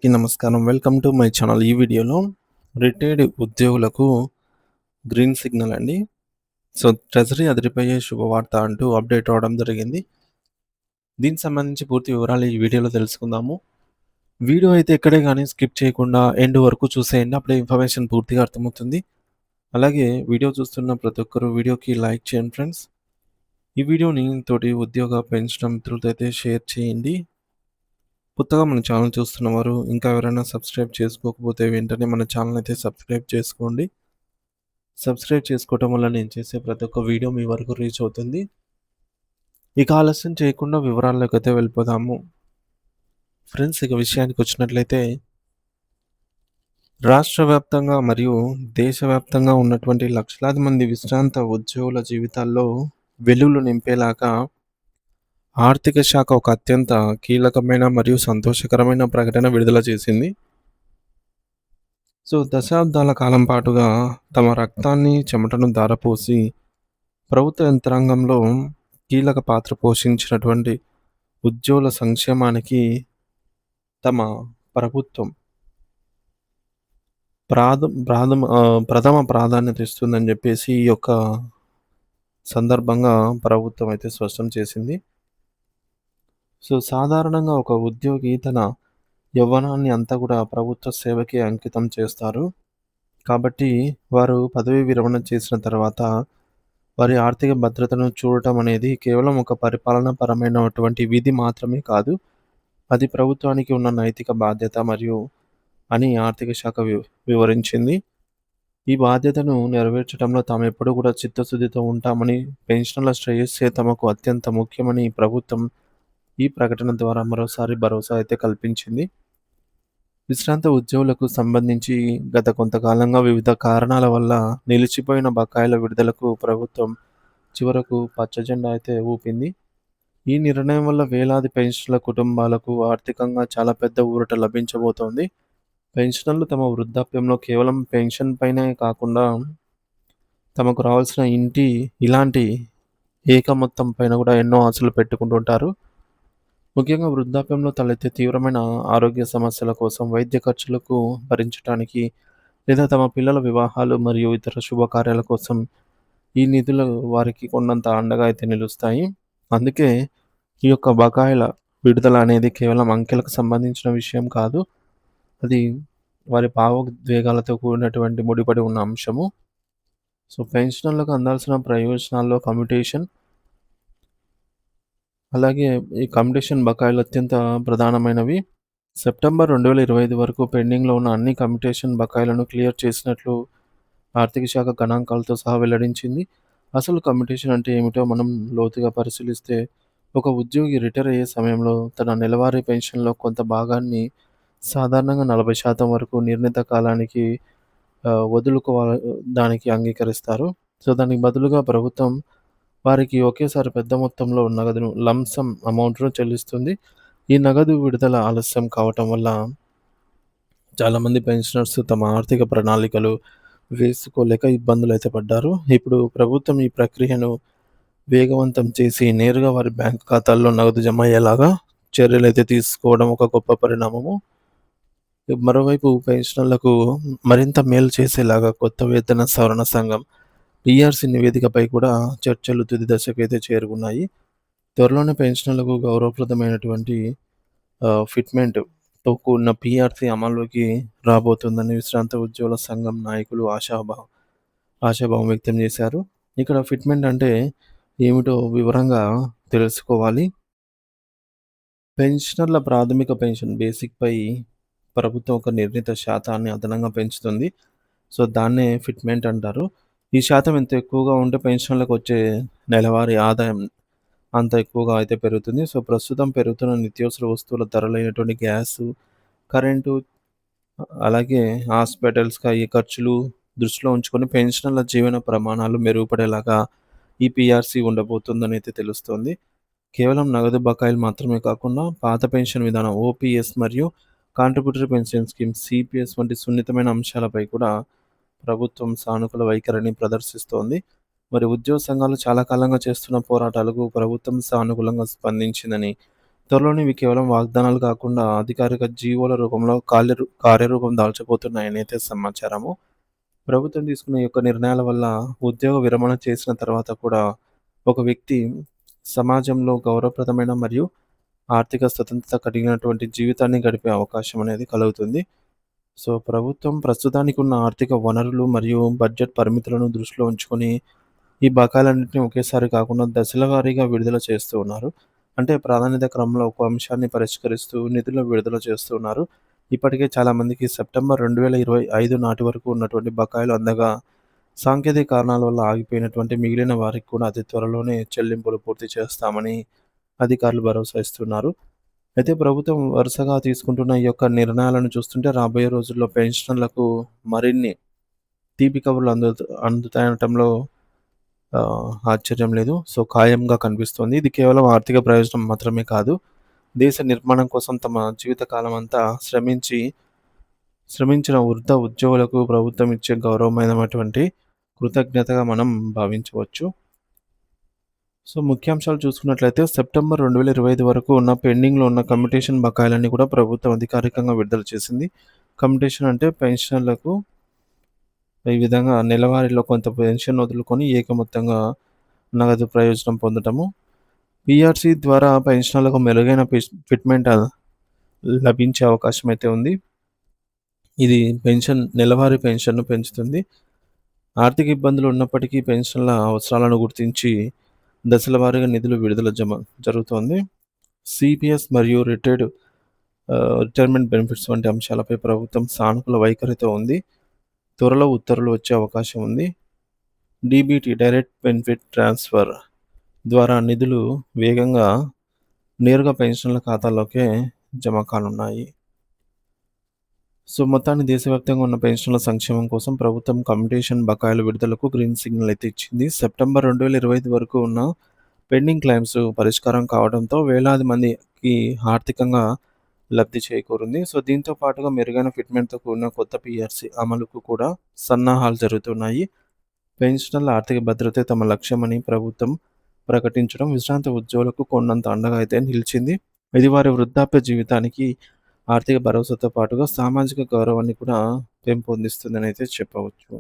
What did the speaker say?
నమస్కారం. Welcome to my channel. ఈ వీడియోలో రిటైర్డ్ ఉద్యోగులకు గ్రీన్ సిగ్నల్ అండి. ట్రెజరీ అదిరిపోయే శుభవార్త అంటూ అప్డేట్ అవ్వడం జరిగింది. దీనికి సంబంధించి పూర్తి వివరాలు ఈ వీడియోలో తెలుసుకుందాము. వీడియో అయితే ఎక్కడే గానీ స్కిప్ చేయకుండా ఎండ్ వరకు చూసేయండి. అప్పుడే ఇన్ఫర్మేషన్ పూర్తిగా అర్థమవుతుంది. అలాగే వీడియో చూస్తున్న ప్రతి ఒక్కరు వీడియోకి లైక్ చేయండి ఫ్రెండ్స్. ఈ వీడియోని తోటి ఉద్యోగ పెన్షన్ మిత్రులతో అయితే షేర్ చేయండి. కొత్తగా మన ఛానల్ చూస్తున్నవారు ఇంకా ఎవరైనా సబ్స్క్రైబ్ చేసుకోకపోతే వెంటనే మన ఛానల్ అయితే సబ్స్క్రైబ్ చేసుకోండి. సబ్స్క్రైబ్ చేసుకోవటం వల్ల నేను చేసే ప్రతి ఒక్క వీడియో మీ వరకు రీచ్ అవుతుంది. ఇక ఆలస్యం చేయకుండా వివరాల్లోకి అయితే వెళ్ళిపోదాము. ఫ్రెండ్స్, ఇక విషయానికి వచ్చినట్లయితే రాష్ట్ర వ్యాప్తంగా మరియు దేశవ్యాప్తంగా ఉన్నటువంటి లక్షలాది మంది విశ్రాంత ఉద్యోగుల జీవితాల్లో వెలుగులు నింపేలాగా ఆర్థిక శాఖ ఒక అత్యంత కీలకమైన మరియు సంతోషకరమైన ప్రకటన విడుదల చేసింది. దశాబ్దాల కాలం పాటుగా తమ రక్తాన్ని, చెమటను ధారపోసి ప్రభుత్వ యంత్రాంగంలో కీలక పాత్ర పోషించినటువంటి ఉద్యోగుల సంక్షేమానికి తమ ప్రభుత్వం ప్రథమ ప్రాధాన్యత ఇస్తుందని చెప్పేసి ఈ యొక్క సందర్భంగా ప్రభుత్వం అయితే స్పష్టం చేసింది. సాధారణంగా ఒక ఉద్యోగి తన యవ్వనాన్ని అంతా కూడా ప్రభుత్వ సేవకి అంకితం చేస్తారు. కాబట్టి వారు పదవీ విరమణ చేసిన తర్వాత వారి ఆర్థిక భద్రతను చూడటం అనేది కేవలం ఒక పరిపాలనా పరమైనటువంటి విధి మాత్రమే కాదు. అది ప్రభుత్వానికి ఉన్న నైతిక బాధ్యత అని ఆర్థిక శాఖ వివరించింది. ఈ బాధ్యతను నెరవేర్చడంలో తాము ఎప్పుడూ కూడా చిత్తశుద్ధితో ఉంటామని, పెన్షనర్ల శ్రేయస్సే తమకు అత్యంత ముఖ్యమని ప్రభుత్వం ఈ ప్రకటన ద్వారా మరోసారి భరోసా అయితే కల్పించింది. విశ్రాంత ఉద్యోగులకు సంబంధించి గత కొంతకాలంగా వివిధ కారణాల వల్ల నిలిచిపోయిన బకాయిల విడుదలకు ప్రభుత్వం చివరకు పచ్చజెండా అయితే ఊపింది. ఈ నిర్ణయం వల్ల వేలాది పెన్షన్ల కుటుంబాలకు ఆర్థికంగా చాలా పెద్ద ఊరట లభించబోతోంది. పెన్షనర్లు తమ వృద్ధాప్యంలో కేవలం పెన్షన్ పైనే కాకుండా తమకు రావాల్సిన ఇంటి ఇలాంటి ఏక మొత్తం పైన కూడా ఎన్నో ఆశలు పెట్టుకుంటుంటారు. ముఖ్యంగా వృద్ధాప్యంలో తలెత్తే తీవ్రమైన ఆరోగ్య సమస్యల కోసం వైద్య ఖర్చులకు భరించడానికి లేదా తమ పిల్లల వివాహాలు మరియు ఇతర శుభకార్యాల కోసం ఈ నిధులు వారికి కొండంత అండగా అయితే నిలుస్తాయి. అందుకే ఈ యొక్క బకాయిల విడుదల అనేది కేవలం అంకెలకు సంబంధించిన విషయం కాదు. అది వారి భావోద్వేగాలతో కూడినటువంటి ముడిపడి ఉన్న అంశము. పెన్షనర్లకు అందాల్సిన ప్రయోజనాల్లో కమ్యూటేషన్, అలాగే ఈ కమ్యూటేషన్ బకాయిలు అత్యంత ప్రధానమైనవి. సెప్టెంబర్ 2025 వరకు పెండింగ్లో ఉన్న అన్ని కమ్యూటేషన్ బకాయిలను క్లియర్ చేసినట్లు ఆర్థిక శాఖ గణాంకాలతో సహా వెల్లడించింది. అసలు కమ్యూటేషన్ అంటే ఏమిటో మనం లోతుగా పరిశీలిస్తే, ఒక ఉద్యోగి రిటైర్ అయ్యే సమయంలో తన నెలవారీ పెన్షన్లో కొంత భాగాన్ని సాధారణంగా 40% వరకు నిర్ణీత కాలానికి దానికి అంగీకరిస్తారు. దానికి బదులుగా ప్రభుత్వం వారికి ఒకేసారి పెద్ద మొత్తంలో నగదును లంసమ్ అమౌంట్‌ను చెల్లిస్తుంది. ఈ నగదు విడుదల ఆలస్యం కావటం వల్ల చాలామంది పెన్షనర్స్ తమ ఆర్థిక ప్రణాళికలు వేసుకోలేక ఇబ్బందులైతే పడ్డారు. ఇప్పుడు ప్రభుత్వం ఈ ప్రక్రియను వేగవంతం చేసి నేరుగా వారి బ్యాంక్ ఖాతాల్లో నగదు జమ అయ్యేలాగా చర్యలైతే తీసుకోవడం ఒక గొప్ప పరిణామము. మరోవైపు పెన్షనర్లకు మరింత మేలు చేసేలాగా కొత్త వేతన సవరణ సంఘం పీఆర్సీ నివేదికపై కూడా చర్చలు తుది దశకైతే చేరుకున్నాయి. త్వరలోనే పెన్షనర్లకు గౌరవప్రదమైనటువంటి ఫిట్మెంట్‌తో కూడిన పీఆర్సీ అమల్లోకి రాబోతుందని విశ్రాంత ఉద్యోగుల సంఘం నాయకులు ఆశాభావం వ్యక్తం చేశారు. ఇక్కడ ఫిట్మెంట్ అంటే ఏమిటో వివరంగా తెలుసుకోవాలి. పెన్షనర్ల ప్రాథమిక పెన్షన్ బేసిక్‌పై ప్రభుత్వం ఒక నిర్ణీత శాతాన్ని అదనంగా పెంచుతుంది. దాన్నే ఫిట్మెంట్ అంటారు. ఈ శాతం ఎంత ఎక్కువగా ఉంటే పెన్షనర్లకు వచ్చే నెలవారీ ఆదాయం అంత ఎక్కువగా అయితే పెరుగుతుంది. ప్రస్తుతం పెరుగుతున్న నిత్యావసర వస్తువుల ధరలైనటువంటి గ్యాసు, కరెంటు, అలాగే హాస్పిటల్స్‌కి అయ్యే ఖర్చులు దృష్టిలో ఉంచుకొని పెన్షనర్ల జీవన ప్రమాణాలు మెరుగుపడేలాగా ఈ పీఆర్సీ ఉండబోతుందని అయితే తెలుస్తోంది. కేవలం నగదు బకాయిలు మాత్రమే కాకుండా పాత పెన్షన్ విధానం ఓపీఎస్ మరియు కాంట్రిబ్యూటరీ పెన్షన్ స్కీమ్ సీపీఎస్ వంటి సున్నితమైన అంశాలపై కూడా ప్రభుత్వం సానుకూల వైఖరిని ప్రదర్శిస్తోంది. మరి ఉద్యోగ సంఘాలు చాలా కాలంగా చేస్తున్న పోరాటాలకు ప్రభుత్వం సానుకూలంగా స్పందించిందని త్వరలోనే ఇవి కేవలం వాగ్దానాలు కాకుండా అధికారిక జీవోల రూపంలో కార్యరూపం దాల్చబోతున్నాయని అయితే సమాచారము. ప్రభుత్వం తీసుకున్న ఈ యొక్క నిర్ణయాల వల్ల ఉద్యోగ విరమణ చేసిన తర్వాత కూడా ఒక వ్యక్తి సమాజంలో గౌరవప్రదమైన మరియు ఆర్థిక స్వతంత్రత కలిగినటువంటి జీవితాన్ని గడిపే అవకాశం అనేది కలుగుతుంది. సో, ప్రభుత్వం ప్రస్తుతానికి ఉన్న ఆర్థిక వనరులు మరియు బడ్జెట్ పరిమితులను దృష్టిలో ఉంచుకొని ఈ బకాయిలన్నింటినీ ఒకేసారి కాకుండా దశల వారీగా విడుదల చేస్తూ ఉన్నారు. అంటే ప్రాధాన్యత క్రమంలో ఒక అంశాన్ని పరిష్కరిస్తూ నిధులు విడుదల చేస్తూ ఉన్నారు. ఇప్పటికే చాలామందికి సెప్టెంబర్ 2025 నాటి వరకు ఉన్నటువంటి బకాయిలు అందగా, సాంకేతిక కారణాల వల్ల ఆగిపోయినటువంటి మిగిలిన వారికి కూడా అతి త్వరలోనే చెల్లింపులు పూర్తి చేస్తామని అధికారులు భరోసా ఇస్తున్నారు. అయితే ప్రభుత్వం వరుసగా తీసుకుంటున్న ఈ యొక్క నిర్ణయాలను చూస్తుంటే రాబోయే రోజుల్లో పెన్షనర్లకు మరిన్ని తీపి కబుర్లు అందుతాయనటంలో ఆశ్చర్యం లేదు. సో, ఖాయంగా కనిపిస్తోంది. ఇది కేవలం ఆర్థిక ప్రయోజనం మాత్రమే కాదు, దేశ నిర్మాణం కోసం తమ జీవితకాలమంతా శ్రమించిన వృద్ధ ఉద్యోగులకు ప్రభుత్వం ఇచ్చే గౌరవమైనటువంటి కృతజ్ఞతగా మనం భావించవచ్చు. సో, ముఖ్యాంశాలు చూసుకున్నట్లయితే సెప్టెంబర్ 2025 వరకు ఉన్న పెండింగ్‌లో ఉన్న కమ్యుటేషన్ బకాయిలన్నీ కూడా ప్రభుత్వం అధికారికంగా విడుదల చేసింది. కమ్యుటేషన్ అంటే పెన్షనర్లకు ఈ విధంగా నెలవారీలో కొంత పెన్షన్ వదులుకొని ఏకమొత్తంగా నగదు ప్రయోజనం పొందటము. పీఆర్సీ ద్వారా పెన్షనర్లకు మెరుగైన ఫిట్‌మెంట్ లభించే అవకాశం అయితే ఉంది. ఇది నెలవారీ పెన్షన్‌ను పెంచుతుంది. ఆర్థిక ఇబ్బందులు ఉన్నప్పటికీ పెన్షన్ల అవసరాలను గుర్తించి దశల వారీగా నిధులు విడుదల జరుగుతోంది. సిపిఎస్ మరియు రిటైర్మెంట్ బెనిఫిట్స్ వంటి అంశాలపై ప్రభుత్వం సానుకూల వైఖరితో ఉంది. త్వరలో ఉత్తర్వులు వచ్చే అవకాశం ఉంది. డీబీటీ డైరెక్ట్ బెనిఫిట్ ట్రాన్స్ఫర్ ద్వారా నిధులు వేగంగా నేరుగా పెన్షన్ల ఖాతాల్లోకే జమ కానున్నాయి. సో, మొత్తాన్ని దేశవ్యాప్తంగా ఉన్న పెన్షన్ల సంక్షేమం కోసం ప్రభుత్వం కమ్యుటేషన్ బకాయిల విడుదలకు గ్రీన్ సిగ్నల్ అయితే ఇచ్చింది. సెప్టెంబర్ 2025 వరకు ఉన్న పెండింగ్ క్లెయిమ్స్ పరిష్కారం కావడంతో వేలాది మందికి ఆర్థికంగా లబ్ధి చేకూరింది. సో, దీంతో పాటుగా మెరుగైన ఫిట్‌మెంట్‌తో కూడిన కొత్త పీఆర్సీ అమలుకు కూడా సన్నాహాలు జరుగుతున్నాయి. పెన్షనర్ల ఆర్థిక భద్రతే తమ లక్ష్యమని ప్రభుత్వం ప్రకటించడం విశ్రాంత ఉద్యోగులకు కొండంత అండగా అయితే నిలిచింది. ఇది వారి వృద్ధాప్య జీవితానికి ఆర్థిక భరోసాతో పాటుగా సామాజిక గౌరవాన్ని కూడా పెంపొందిస్తుందని అయితే చెప్పవచ్చు.